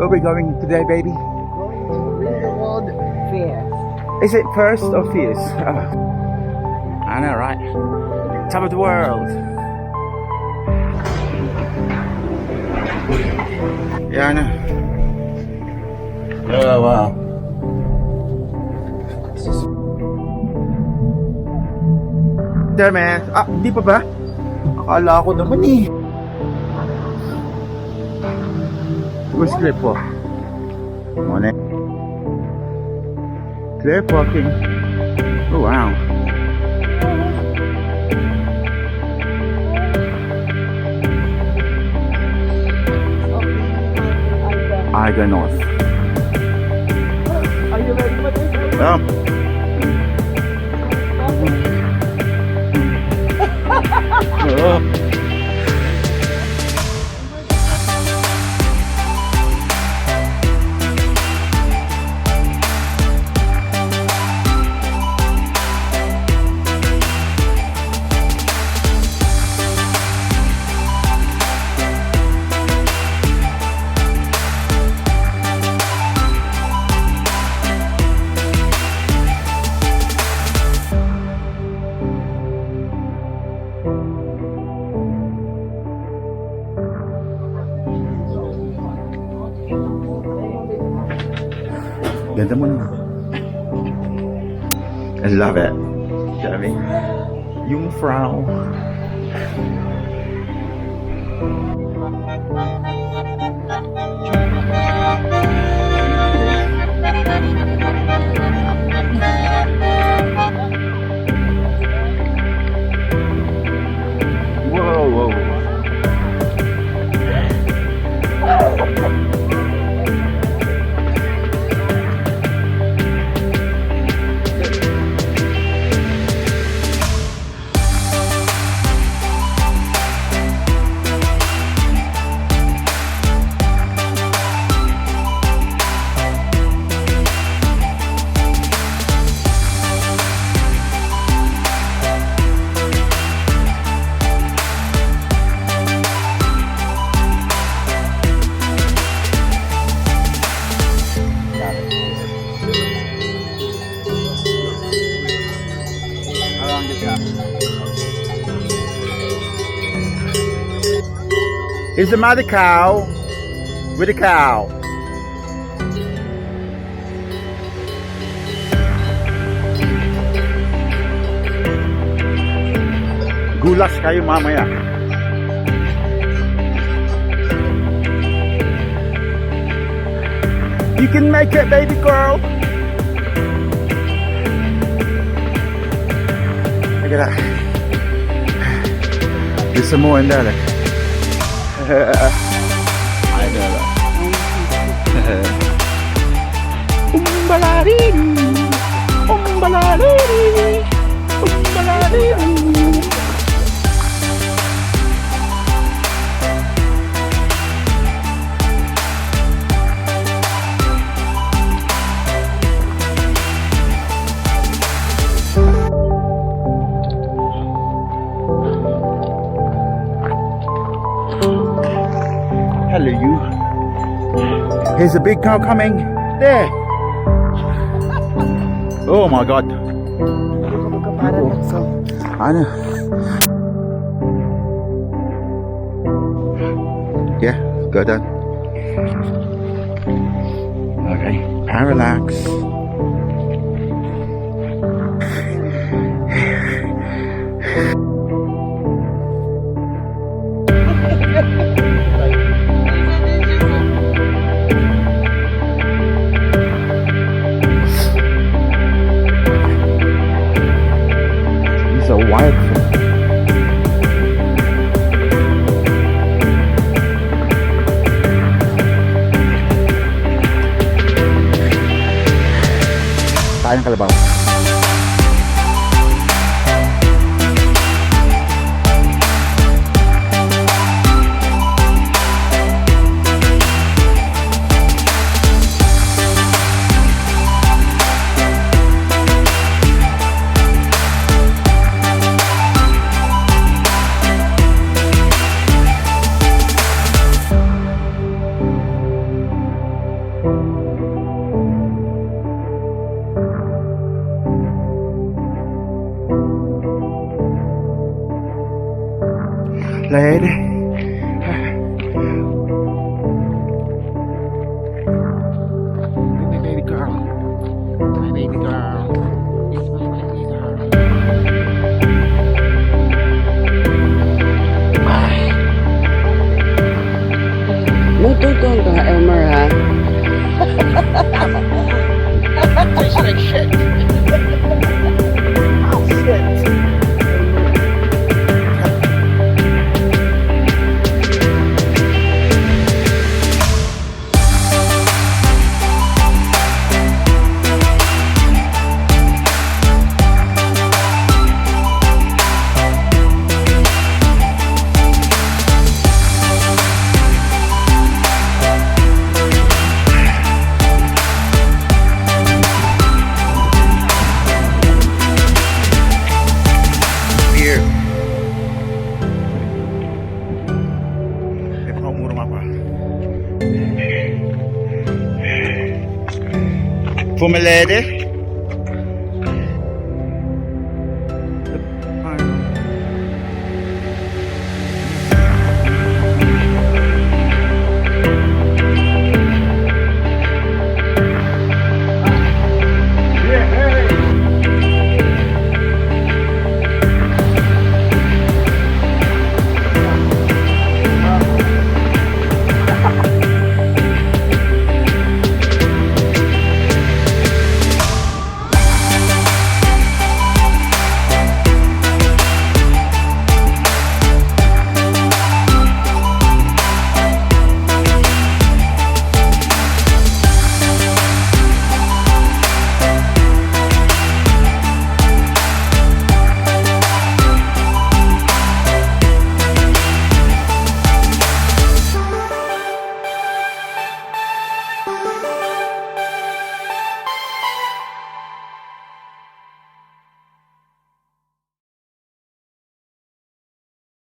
Where are we going today, baby? Going to Grindelwald Fair. Is it first or fierce? Oh. I know, right? Top of the world. Yeah, I know. Oh, wow. There, man. Ah, hindi pa ba? Akala ko naman eh. Where's clip walk? Come on in. Clip walking. Oh, wow. Iga North. Are you ready for this? Oh. Ganda mo naman. I love it. Jeremy. Jungfrau. Whoa, whoa. Is the mother cow with the cow? Gulas kayo mamaya. You can make it, baby girl. Look at that. There's some more in there. Look. I know that. Umbalariri, umbalariri, umbalariri. Hello, you. Here's a big cow coming. There. Oh my God. I know. Yeah, go down. Okay, parallax. A wild thing. Tayo ng kalabaw. Dugong ka, Elmer, ha? Tastes like shit. Oh, shit. For my lady.